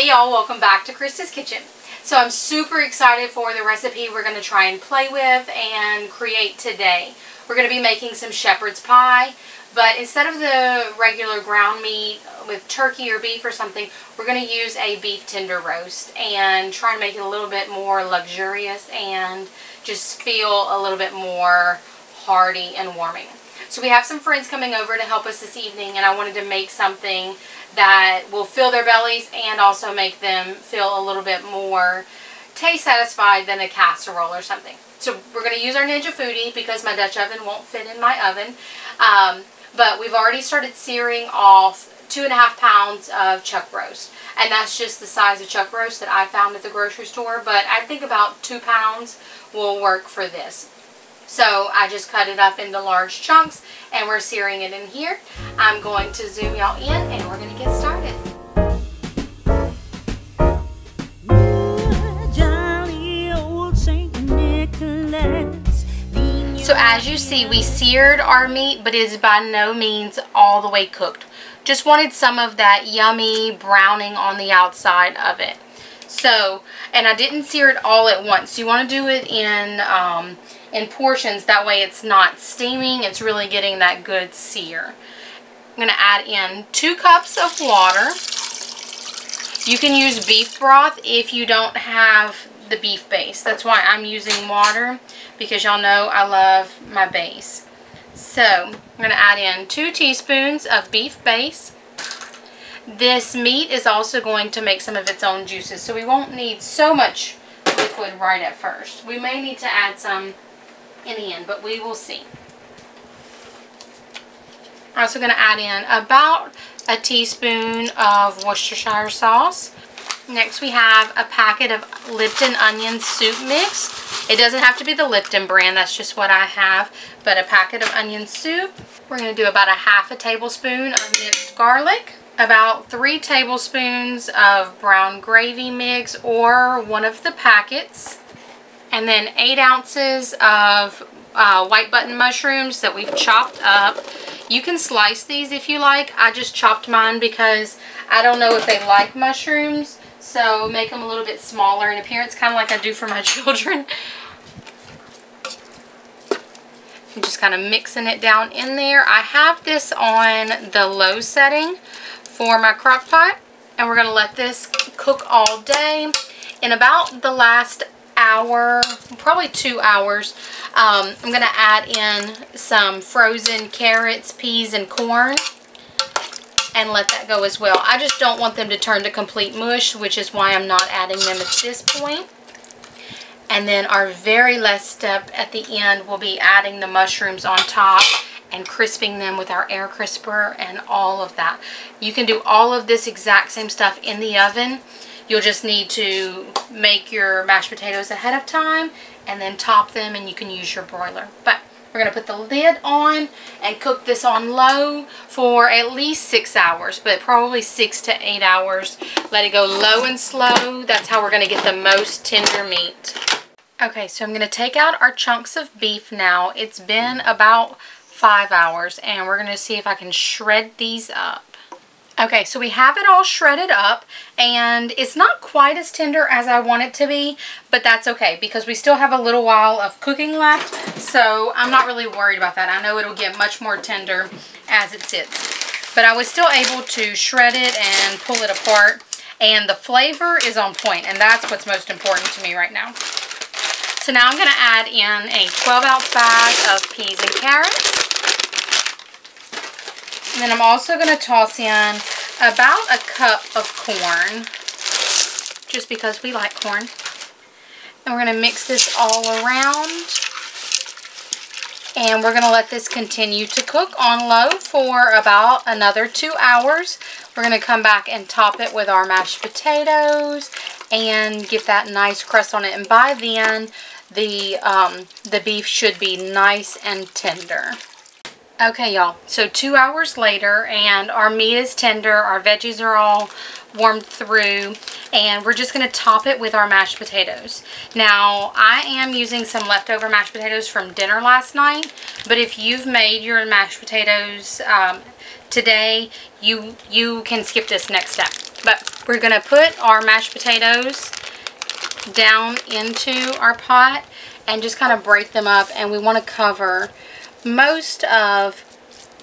Hey y'all, welcome back to Krista's Kitchen. So I'm super excited for the recipe we're going to try and play with and create today. We're going to be making some shepherd's pie, but instead of the regular ground meat with turkey or beef or something, we're going to use a beef tender roast and try and make it a little bit more luxurious and just feel a little bit more hearty and warming. So we have some friends coming over to help us this evening, and I wanted to make something that will fill their bellies and also make them feel a little bit more taste satisfied than a casserole or something. So we're going to use our Ninja Foodie because my Dutch oven won't fit in my oven. But we've already started searing off 2.5 pounds of chuck roast. And that's just the size of chuck roast that I found at the grocery store. But I think about 2 pounds will work for this. So I just cut it up into large chunks and we're searing it in here. I'm going to zoom y'all in and we're going to get started. So as you see, we seared our meat, but it is by no means all the way cooked. Just wanted some of that yummy browning on the outside of it. So, and I didn't sear it all at once. You want to do it in portions, that way it's not steaming, it's really getting that good sear. I'm going to add in 2 cups of water. You can use beef broth if you don't have the beef base. That's why I'm using water, because y'all know I love my base. So I'm going to add in 2 teaspoons of beef base. This meat is also going to make some of its own juices, so we won't need so much liquid right at first. We may need to add some in the end, but we will see. I'm also going to add in about a teaspoon of Worcestershire sauce. Next we have a packet of Lipton onion soup mix. It doesn't have to be the Lipton brand, that's just what I have, but a packet of onion soup. We're going to do about a 1/2 tablespoon of minced garlic, about 3 tablespoons of brown gravy mix or one of the packets, and then 8 ounces of white button mushrooms that we've chopped up. You can slice these if you like. I just chopped mine because I don't know if they like mushrooms, so make them a little bit smaller in appearance, kind of like I do for my children. I'm just kind of mixing it down in there. I have this on the low setting for my crock pot, and we're going to let this cook all day. In about the last hour, probably 2 hours, I'm going to add in some frozen carrots, peas, and corn and let that go as well. I just don't want them to turn to complete mush, which is why I'm not adding them at this point. And then our very last step at the end will be adding the mushrooms on top and crisping them with our air crisper and all of that. You can do all of this exact same stuff in the oven. You'll just need to make your mashed potatoes ahead of time and then top them, and you can use your broiler. But we're going to put the lid on and cook this on low for at least 6 hours, but probably 6 to 8 hours. Let it go low and slow. That's how we're going to get the most tender meat. Okay, so I'm going to take out our chunks of beef now. It's been about 5 hours, and we're going to see if I can shred these up. Okay, so we have it all shredded up, and it's not quite as tender as I want it to be, but that's okay because we still have a little while of cooking left, so I'm not really worried about that. I know it'll get much more tender as it sits, but I was still able to shred it and pull it apart, and the flavor is on point, and that's what's most important to me right now. So now I'm going to add in a 12-ounce bag of peas and carrots. And then I'm also going to toss in about a cup of corn, just because we like corn. And we're going to mix this all around. And we're going to let this continue to cook on low for about another 2 hours. We're going to come back and top it with our mashed potatoes and get that nice crust on it. And by then, the beef should be nice and tender. Okay, y'all, so 2 hours later, and our meat is tender, our veggies are all warmed through, and we're just going to top it with our mashed potatoes. Now, I am using some leftover mashed potatoes from dinner last night, but if you've made your mashed potatoes today, you can skip this next step. But we're going to put our mashed potatoes down into our pot and just kind of break them up, and we want to cover most of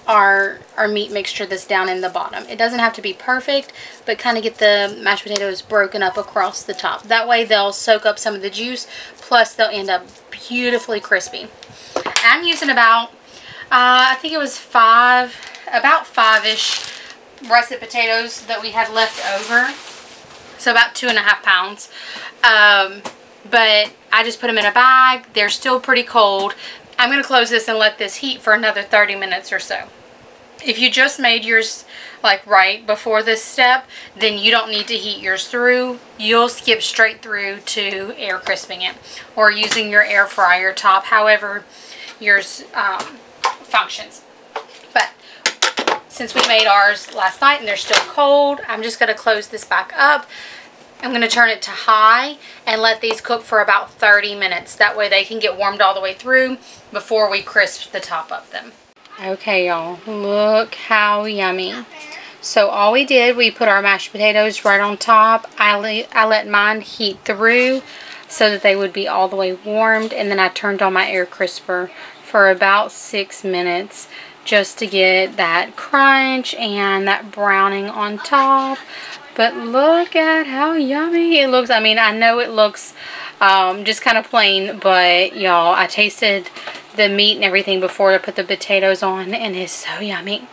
our meat mixture that's down in the bottom. It doesn't have to be perfect, but kind of get the mashed potatoes broken up across the top. That way they'll soak up some of the juice, plus they'll end up beautifully crispy. I'm using about, I think it was about five-ish russet potatoes that we had left over. So about 2.5 pounds. But I just put them in a bag. They're still pretty cold. I'm going to close this and let this heat for another 30 minutes or so. If you just made yours like right before this step, then you don't need to heat yours through. You'll skip straight through to air crisping it or using your air fryer top, however yours functions. But since we made ours last night and they're still cold, I'm just going to close this back up. I'm going to turn it to high and let these cook for about 30 minutes. That way they can get warmed all the way through before we crisp the top of them. Okay, y'all, look how yummy. So all we did, we put our mashed potatoes right on top. I let mine heat through so that they would be all the way warmed, and then I turned on my air crisper for about 6 minutes just to get that crunch and that browning on top. But look at how yummy it looks. I mean, I know it looks just kind of plain, but y'all, I tasted the meat and everything before I put the potatoes on, and it's so yummy.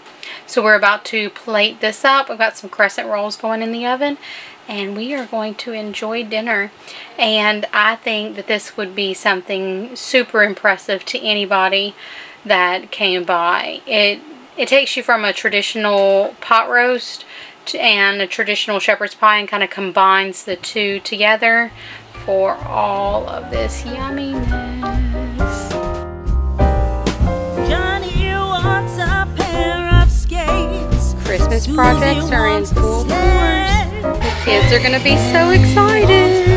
So we're about to plate this up. We've got some crescent rolls going in the oven, and we are going to enjoy dinner. And I think that this would be something super impressive to anybody that came by. It takes you from a traditional pot roast and a traditional shepherd's pie and kind of combines the two together for all of this yumminess. Johnny wants a pair of skates. Christmas projects are in full force. The kids are going to be so excited.